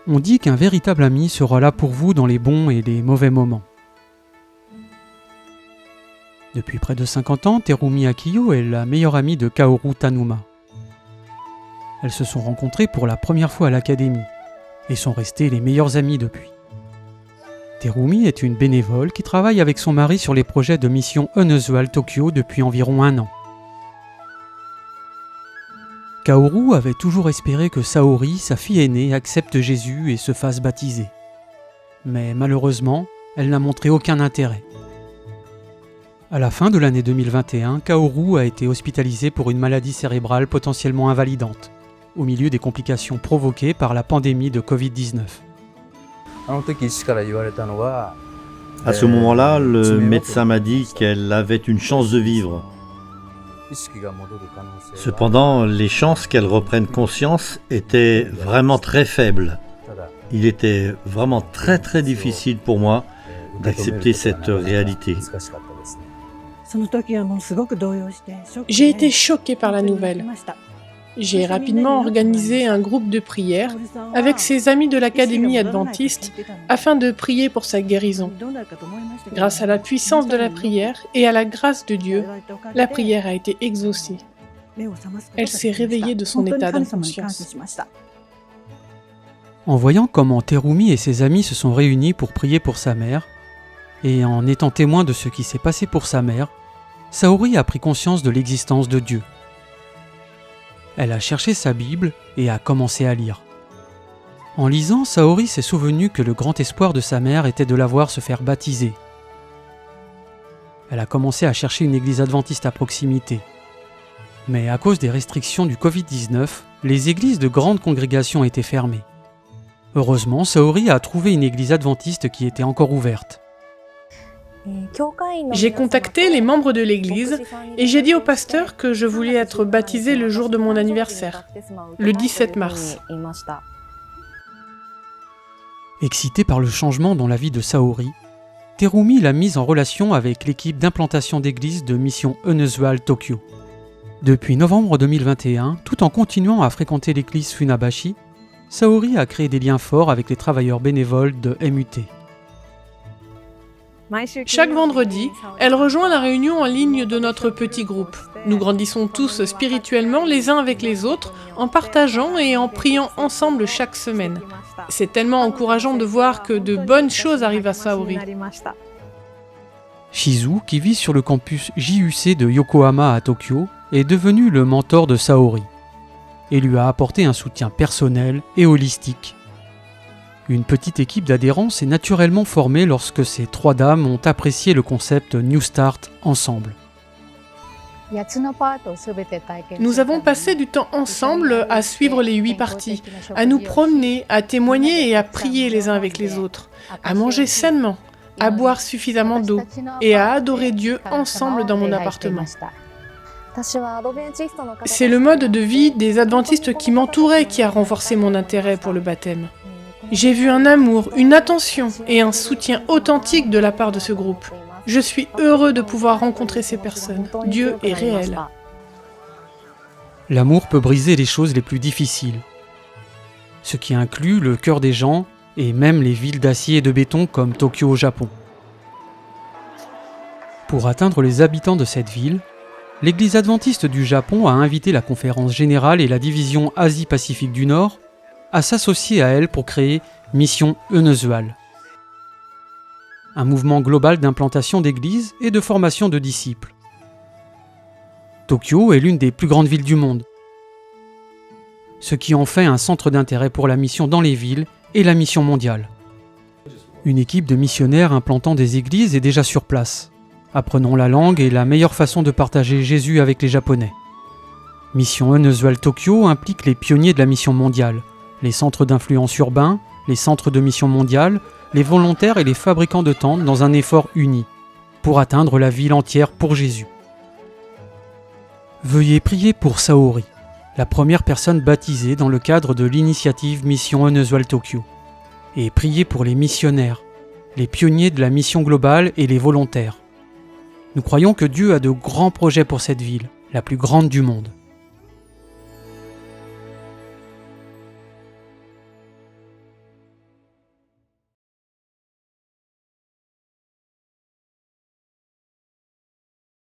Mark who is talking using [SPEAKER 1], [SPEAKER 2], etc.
[SPEAKER 1] On dit qu'un véritable ami sera là pour vous dans les bons et les mauvais moments. Depuis près de 50 ans, Terumi Akiyo est la meilleure amie de Kaoru Tanuma. Elles se sont rencontrées pour la première fois à l'académie et sont restées les meilleures amies depuis. Terumi est une bénévole qui travaille avec son mari sur les projets de mission Unusual Tokyo depuis environ 1 an. Kaoru avait toujours espéré que Saori, sa fille aînée, accepte Jésus et se fasse baptiser. Mais malheureusement, elle n'a montré aucun intérêt. À la fin de l'année 2021, Kaoru a été hospitalisée pour une maladie cérébrale potentiellement invalidante, au milieu des complications provoquées par la pandémie de Covid-19.
[SPEAKER 2] À ce moment-là, le médecin m'a dit qu'elle avait une chance de vivre. Cependant, les chances qu'elle reprenne conscience étaient vraiment très faibles. Il était vraiment très difficile pour moi d'accepter cette réalité.
[SPEAKER 3] J'ai été choquée par la nouvelle. J'ai rapidement organisé un groupe de prière avec ses amis de l'Académie adventiste afin de prier pour sa guérison. Grâce à la puissance de la prière et à la grâce de Dieu, la prière a été exaucée. Elle s'est réveillée de son état d'inconscience.
[SPEAKER 1] En voyant comment Terumi et ses amis se sont réunis pour prier pour sa mère, et en étant témoin de ce qui s'est passé pour sa mère, Saori a pris conscience de l'existence de Dieu. Elle a cherché sa Bible et a commencé à lire. En lisant, Saori s'est souvenu que le grand espoir de sa mère était de la voir se faire baptiser. Elle a commencé à chercher une église adventiste à proximité. Mais à cause des restrictions du Covid-19, les églises de grandes congrégations étaient fermées. Heureusement, Saori a trouvé une église adventiste qui était encore ouverte.
[SPEAKER 3] J'ai contacté les membres de l'église et j'ai dit au pasteur que je voulais être baptisée le jour de mon anniversaire, le 17 mars.
[SPEAKER 1] Excitée par le changement dans la vie de Saori, Terumi l'a mise en relation avec l'équipe d'implantation d'église de mission Unusual Tokyo. Depuis novembre 2021, tout en continuant à fréquenter l'église Funabashi, Saori a créé des liens forts avec les travailleurs bénévoles de MUT.
[SPEAKER 3] Chaque vendredi, elle rejoint la réunion en ligne de notre petit groupe. Nous grandissons tous spirituellement les uns avec les autres, en partageant et en priant ensemble chaque semaine. C'est tellement encourageant de voir que de bonnes choses arrivent à Saori.
[SPEAKER 1] Shizu, qui vit sur le campus JUC de Yokohama à Tokyo, est devenu le mentor de Saori et lui a apporté un soutien personnel et holistique. Une petite équipe d'adhérents s'est naturellement formée lorsque ces 3 dames ont apprécié le concept New Start ensemble.
[SPEAKER 3] Nous avons passé du temps ensemble à suivre les 8 parties, à nous promener, à témoigner et à prier les uns avec les autres, à manger sainement, à boire suffisamment d'eau et à adorer Dieu ensemble dans mon appartement. C'est le mode de vie des adventistes qui m'entouraient qui a renforcé mon intérêt pour le baptême. J'ai vu un amour, une attention et un soutien authentique de la part de ce groupe. Je suis heureux de pouvoir rencontrer ces personnes. Dieu est réel.
[SPEAKER 1] L'amour peut briser les choses les plus difficiles, ce qui inclut le cœur des gens et même les villes d'acier et de béton comme Tokyo au Japon. Pour atteindre les habitants de cette ville, l'Église adventiste du Japon a invité la Conférence générale et la division Asie-Pacifique du Nord à s'associer à elle pour créer Mission Unusual, un mouvement global d'implantation d'églises et de formation de disciples. Tokyo est l'une des plus grandes villes du monde, ce qui en fait un centre d'intérêt pour la mission dans les villes et la mission mondiale. Une équipe de missionnaires implantant des églises est déjà sur place, apprenant la langue et la meilleure façon de partager Jésus avec les Japonais. Mission Unusual Tokyo implique les pionniers de la mission mondiale, les centres d'influence urbains, les centres de mission mondiale, les volontaires et les fabricants de tentes dans un effort uni, pour atteindre la ville entière pour Jésus. Veuillez prier pour Saori, la première personne baptisée dans le cadre de l'initiative Mission Unusual Tokyo, et priez pour les missionnaires, les pionniers de la mission globale et les volontaires. Nous croyons que Dieu a de grands projets pour cette ville, la plus grande du monde.